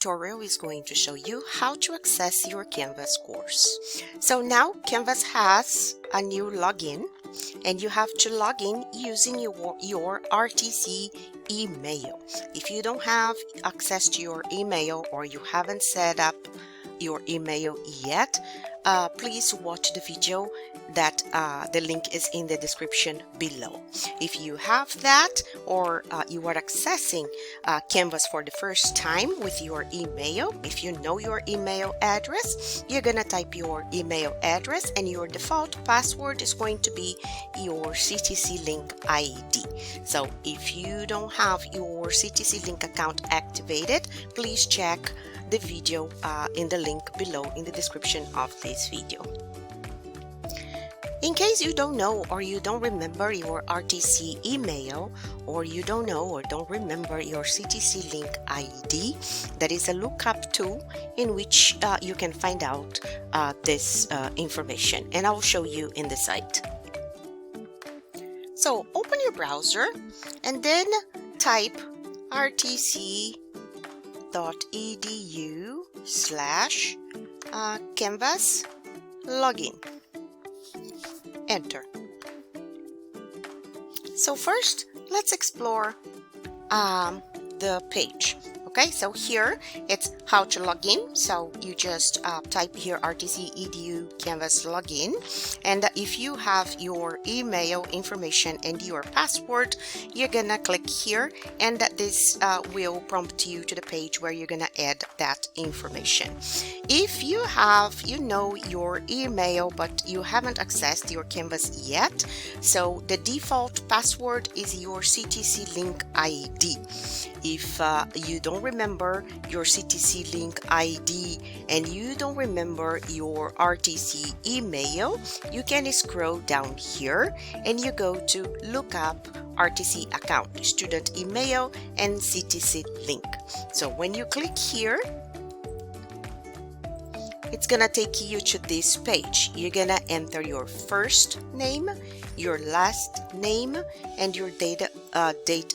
tutorial is going to show you how to access your Canvas course. So now Canvas has a new login and you have to log in using your RTC email. If you don't have access to your email or you haven't set up your email yet, please watch the video that the link is in the description below. If you have that or you are accessing Canvas for the first time with your email, if you know your email address, you're gonna type your email address and your default password is going to be your CTC Link ID. So if you don't have your CTC Link account activated, please check the video in the link below in the description of this video. In case you don't know or you don't remember your RTC email, or you don't know or don't remember your CTC Link ID, that is a lookup tool in which you can find out this information, and I'll show you in the site. So open your browser and then type rtc.edu/canvas login. Enter. So first, let's explore the page. Okay, so here it's how to log in. So you just type here RTC edu Canvas login, and if you have your email information and your password, you're gonna click here, and this will prompt you to the page where you're gonna add that information. If you know your email but you haven't accessed your Canvas yet, so the default password is your CTC Link ID. If you don't remember your CTC Link ID and you don't remember your RTC email, you can scroll down here and you go to look up RTC account, student email, and CTC Link. So when you click here, it's gonna take you to this page. You're gonna enter your first name, your last name, and your date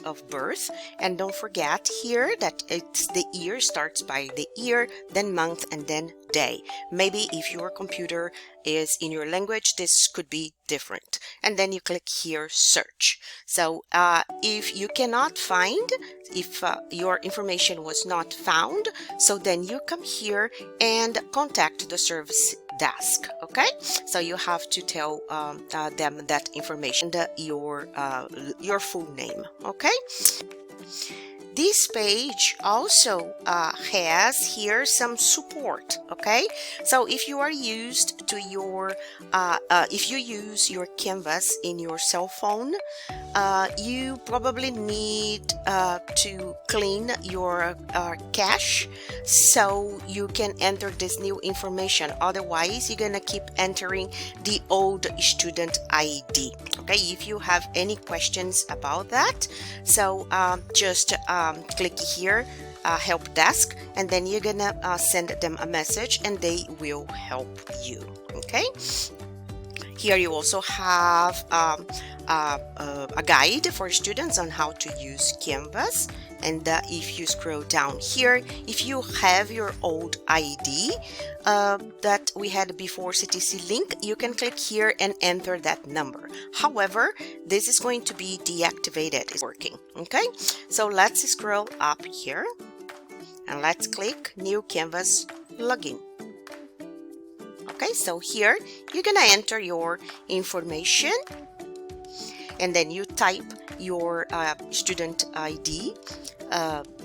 of birth. And don't forget here that it's the year, starts by the year, then month, and then day. Maybe if your computer is in your language, this could be different. And then you click here, search. So if you cannot find, if your information was not found, so then you come here and contact the service desk. Okay, so you have to tell them that information, your full name. Okay, this page also has here some support. Okay, so if you are used to your if you use your Canvas in your cell phone, you probably need to clean your cache so you can enter this new information. Otherwise, you're gonna keep entering the old student ID. Okay, if you have any questions about that, so just click here, help desk, and then you're gonna send them a message and they will help you. Okay, here you also have a guide for students on how to use Canvas. And if you scroll down here, if you have your old ID that we had before CTC Link, you can click here and enter that number. However, this is going to be deactivated. It's working. Okay, so let's scroll up here and let's click New Canvas Login. Okay, so here you're gonna enter your information and then you type your student ID,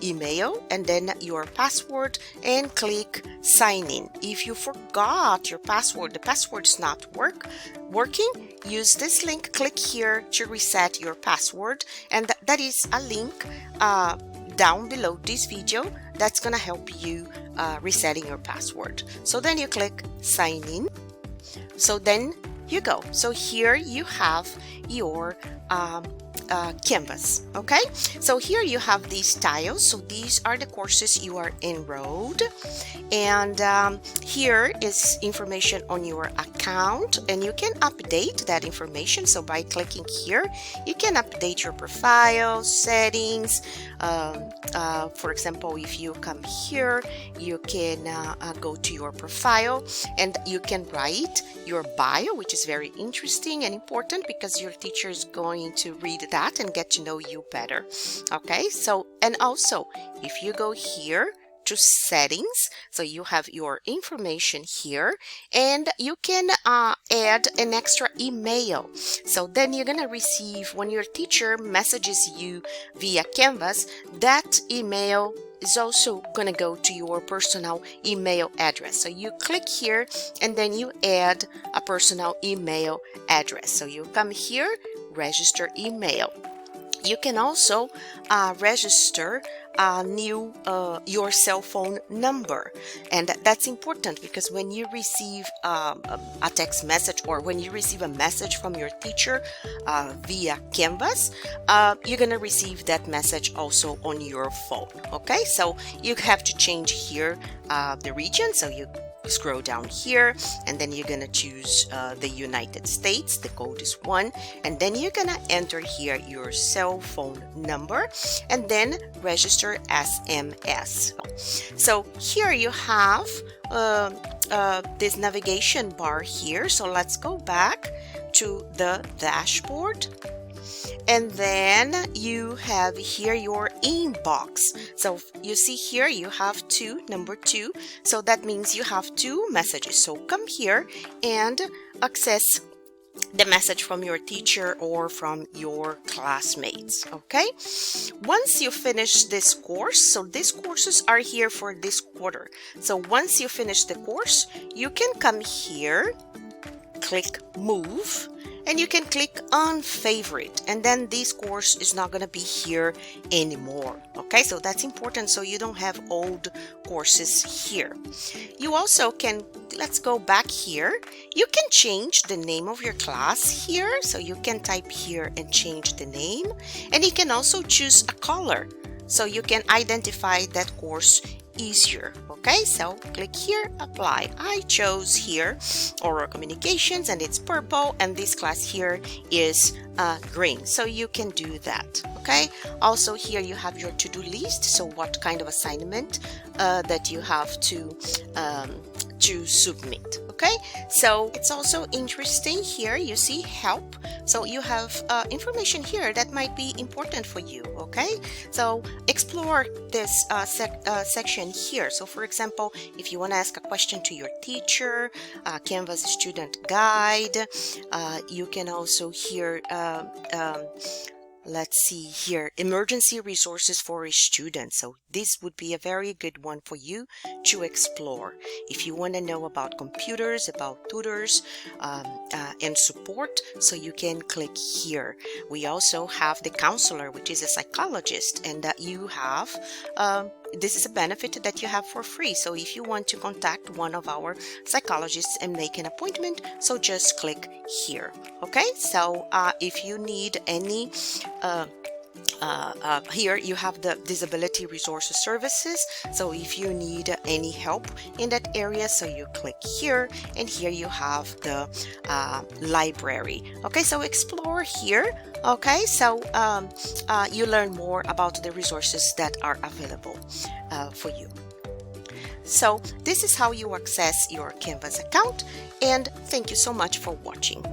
email, and then your password, and click sign in. If you forgot your password, the password's not working, use this link, click here to reset your password, and that is a link down below this video that's gonna help you resetting your password. So then you click sign in. So then you go. So here you have your Canvas. Okay, so here you have these tiles. So these are the courses you are enrolled, and here is information on your account, and you can update that information. So by clicking here, you can update your profile settings. For example, if you come here, you can go to your profile and you can write your bio, which is very interesting and important because your teacher is going to read that and get to know you better. Okay, so, and also if you go here to settings, so you have your information here, and you can add an extra email. So then you're gonna receive, when your teacher messages you via Canvas, that email is also gonna go to your personal email address. So you click here and then you add a personal email address. So you come here, register email. You can also register your cell phone number, and that's important because when you receive a text message or when you receive a message from your teacher via Canvas, you're gonna receive that message also on your phone. Okay, so you have to change here the region. So you scroll down here and then you're gonna choose the United States. The code is 1, and then you're gonna enter here your cell phone number and then register SMS. So here you have this navigation bar here. So let's go back to the dashboard. And then you have here your inbox. So you see here you have number 2. So that means you have 2 messages. So come here and access the message from your teacher or from your classmates. Okay, once you finish this course, so these courses are here for this quarter. So once you finish the course, you can come here, click move, and you can click on favorite, and then this course is not going to be here anymore. Okay, so that's important, so you don't have old courses here. You also can, let's go back here, you can change the name of your class here. So you can type here and change the name, and you can also choose a color so you can identify that course easier. Okay, so click here, apply. I chose here oral communications and it's purple, and this class here is green, so you can do that. Okay, also here you have your to-do list, so what kind of assignment that you have to submit. Okay, so it's also interesting here, you see help, so you have information here that might be important for you. Okay, so explore this section here. So for example, if you want to ask a question to your teacher, Canvas student guide, you can also here let's see here, emergency resources for a student. So this would be a very good one for you to explore. If you want to know about computers, about tutors, and support, so you can click here. We also have the counselor, which is a psychologist, and that you have this is a benefit that you have for free. So if you want to contact one of our psychologists and make an appointment, so just click here. Okay, so if you need any here you have the disability resources services. So if you need any help in that area, so you click here, and here you have the library. Okay, so explore here. Okay, so you learn more about the resources that are available for you. So this is how you access your Canvas account, and thank you so much for watching.